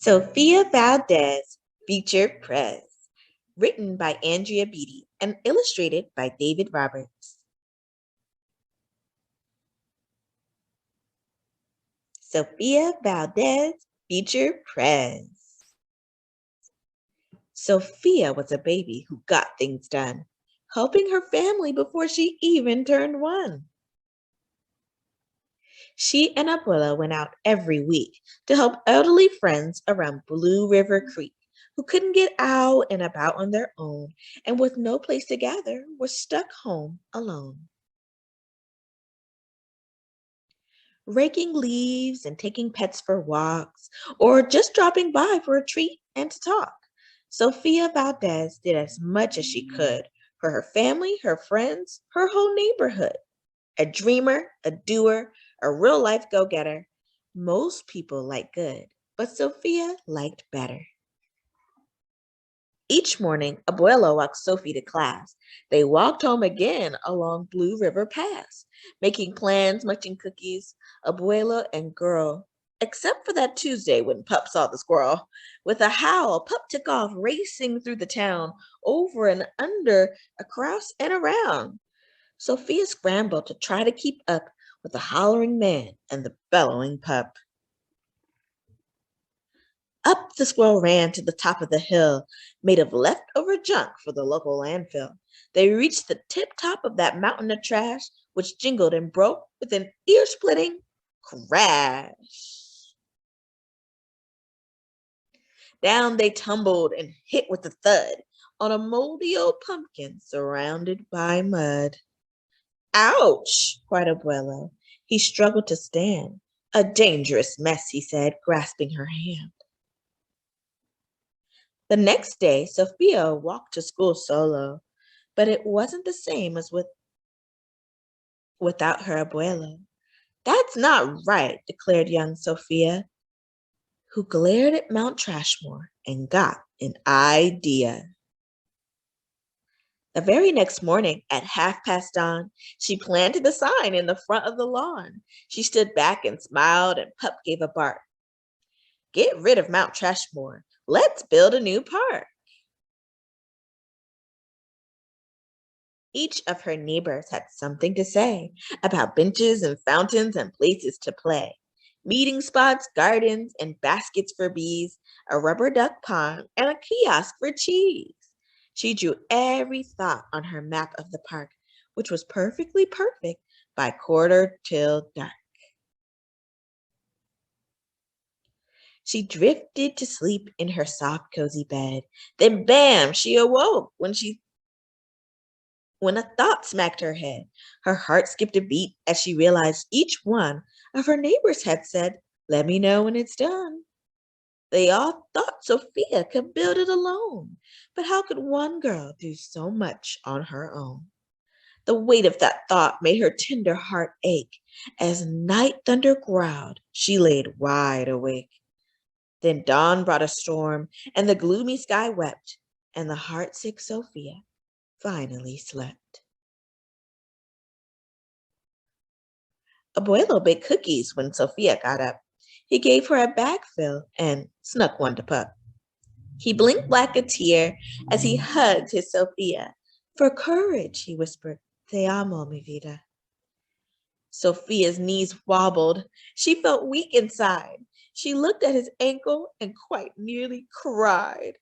Sofia Valdez featured Prez, written by Beaty and illustrated by David Roberts. Sofia Valdez featured Prez. Sofia was a baby who got things done, helping her family before she even turned one. She and Abuela went out every week to help elderly friends around Blue River Creek who couldn't get out and about on their own and with no place to gather were stuck home alone. Raking leaves and taking pets for walks or just dropping by for a treat and to talk. Sofia Valdez did as much as she could for her family, her friends, her whole neighborhood. A dreamer, a doer, a real life go-getter. Most people like good, but Sofia liked better. Each morning, Abuela walked Sophie to class. They walked home again along Blue River Pass, making plans, munching cookies. Abuela and girl, except for that Tuesday when Pup saw the squirrel. With a howl, Pup took off racing through the town, over and under, across and around. Sophia scrambled to try to keep up with the hollering man and the bellowing pup. Up the squirrel ran to the top of the hill, made of leftover junk for the local landfill. They reached the tip top of that mountain of trash, which jingled and broke with an ear-splitting crash. Down they tumbled and hit with a thud on a moldy old pumpkin surrounded by mud. Ouch, cried Abuelo. He struggled to stand. A dangerous mess, he said, grasping her hand. The next day, Sofia walked to school solo, but it wasn't the same as without her abuelo. That's not right, declared young Sofia, who glared at Mount Trashmore and got an idea. The very next morning, at dawn, she planted a sign in the front of the lawn. She stood back and smiled, and Pup gave a bark. Get rid of Mount Trashmore. Let's build a new park. Each of her neighbors had something to say about benches and fountains and places to play. Meeting spots, gardens, and baskets for bees, a rubber duck pond, and a kiosk for cheese. She drew every thought on her map of the park, which was perfectly perfect by quarter till dark. She drifted to sleep in her soft, cozy bed. Then bam, she awoke when a thought smacked her head. Her heart skipped a beat as she realized each one of her neighbors had said, "Let me know when it's done." They all thought Sofia could build it alone. But how could one girl do so much on her own? The weight of that thought made her tender heart ache. As night thunder growled, she laid wide awake. Then dawn brought a storm, and the gloomy sky wept, and the heartsick Sofia finally slept. Abuelo baked cookies when Sofia got up. He gave her a bagful and snuck one to Pup. He blinked like a tear as he hugged his Sofia. For courage, he whispered, Te amo, mi vida. Sofia's knees wobbled. She felt weak inside. She looked at his ankle and quite nearly cried.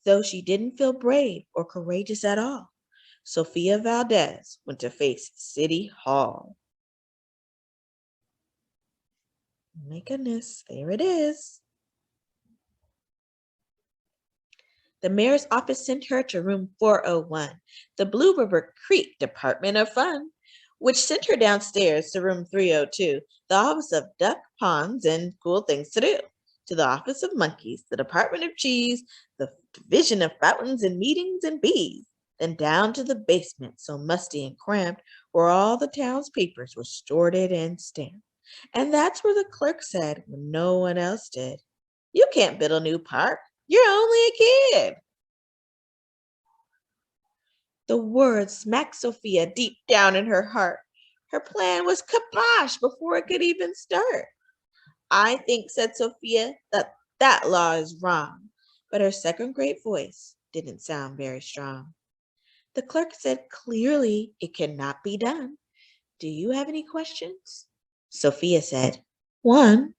Though she didn't feel brave or courageous at all, Sofia Valdez went to face City Hall. My goodness, there it is. The mayor's office sent her to room 401, the Blue River Creek Department of Fun, which sent her downstairs to room 302, the office of duck ponds and cool things to do, to the office of monkeys, the department of cheese, the division of fountains and meetings and bees, then down to the basement, so musty and cramped, where all the town's papers were sorted and stamped. And that's where the clerk said, when no one else did, "You can't build a new park. You're only a kid." The words smacked Sofia deep down in her heart. Her plan was kibosh before it could even start. "I think," said Sofia, "that That law is wrong. But her second-grade voice didn't sound very strong. The clerk said clearly it cannot be done. Do you have any questions? Sophia said, One,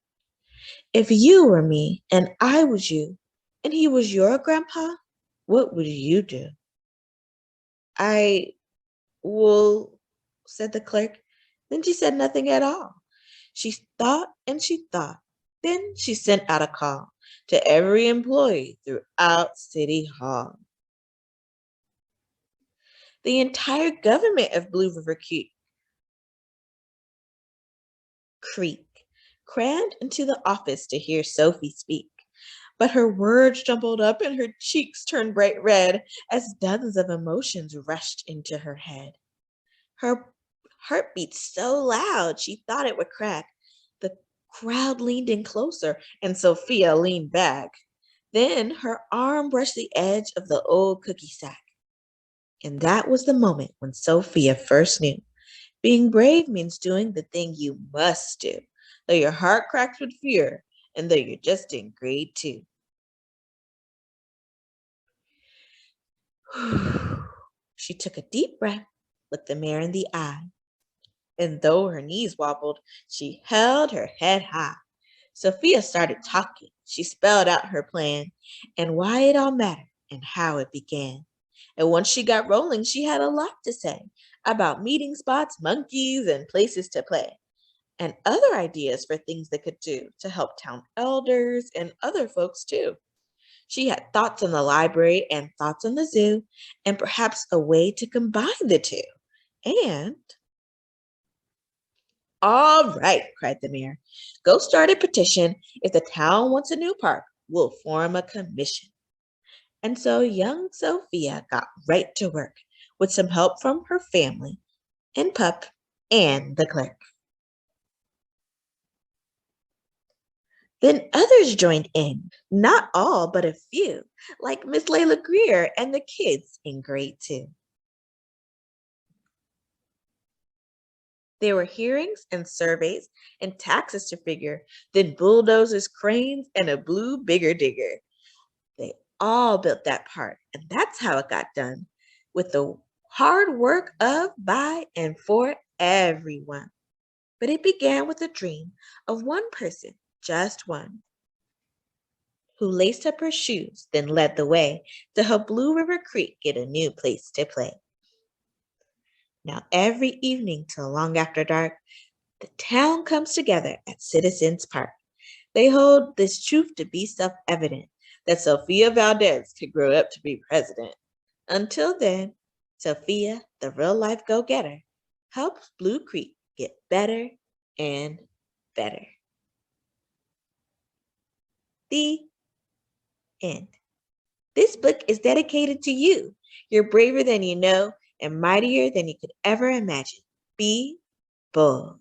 if you were me and I was you, and he was your grandpa, what would you do? I will, said the clerk. Then she said nothing at all. She thought and she thought. Then she sent out a call to every employee throughout City Hall. The entire government of Blue River Creek crammed into the office to hear Sophie speak. But her words jumbled up and her cheeks turned bright red as dozens of emotions rushed into her head. Her heart beat so loud she thought it would crack. The crowd leaned in closer and Sophia leaned back. Then her arm brushed the edge of the old cookie sack. And that was the moment when Sophia first knew. Being brave means doing the thing you must do, though your heart cracks with fear and though you're just in grade 2. She took a deep breath, looked the mayor in the eye, and though her knees wobbled, she held her head high. Sophia started talking. She spelled out her plan and why it all mattered and how it began. And once she got rolling, she had a lot to say about meeting spots, monkeys, and places to play, and other ideas for things they could do to help town elders and other folks too. She had thoughts on the library and thoughts on the zoo, and perhaps a way to combine the two. And all right, cried the mayor. Go start a petition. If the town wants a new park, we'll form a commission. And so young Sophia got right to work with some help from her family and pup and the clerk. Then others joined in, not all, but a few, like Miss Layla Greer and the kids in grade 2. There were hearings and surveys and taxes to figure, then bulldozers, cranes, and a blue bigger digger. They all built that park, and that's how it got done, with the hard work of, by, and for everyone. But it began with a dream of one person, just one, who laced up her shoes, then led the way to help Blue River Creek get a new place to play. Now, every evening till long after dark, the town comes together at Citizens Park. They hold this truth to be self-evident, that Sofia Valdez could grow up to be president. Until then, Sophia, the real-life go-getter, helps Blue Creek get better and better. The end. This book is dedicated to you. You're braver than you know and mightier than you could ever imagine. Be bold.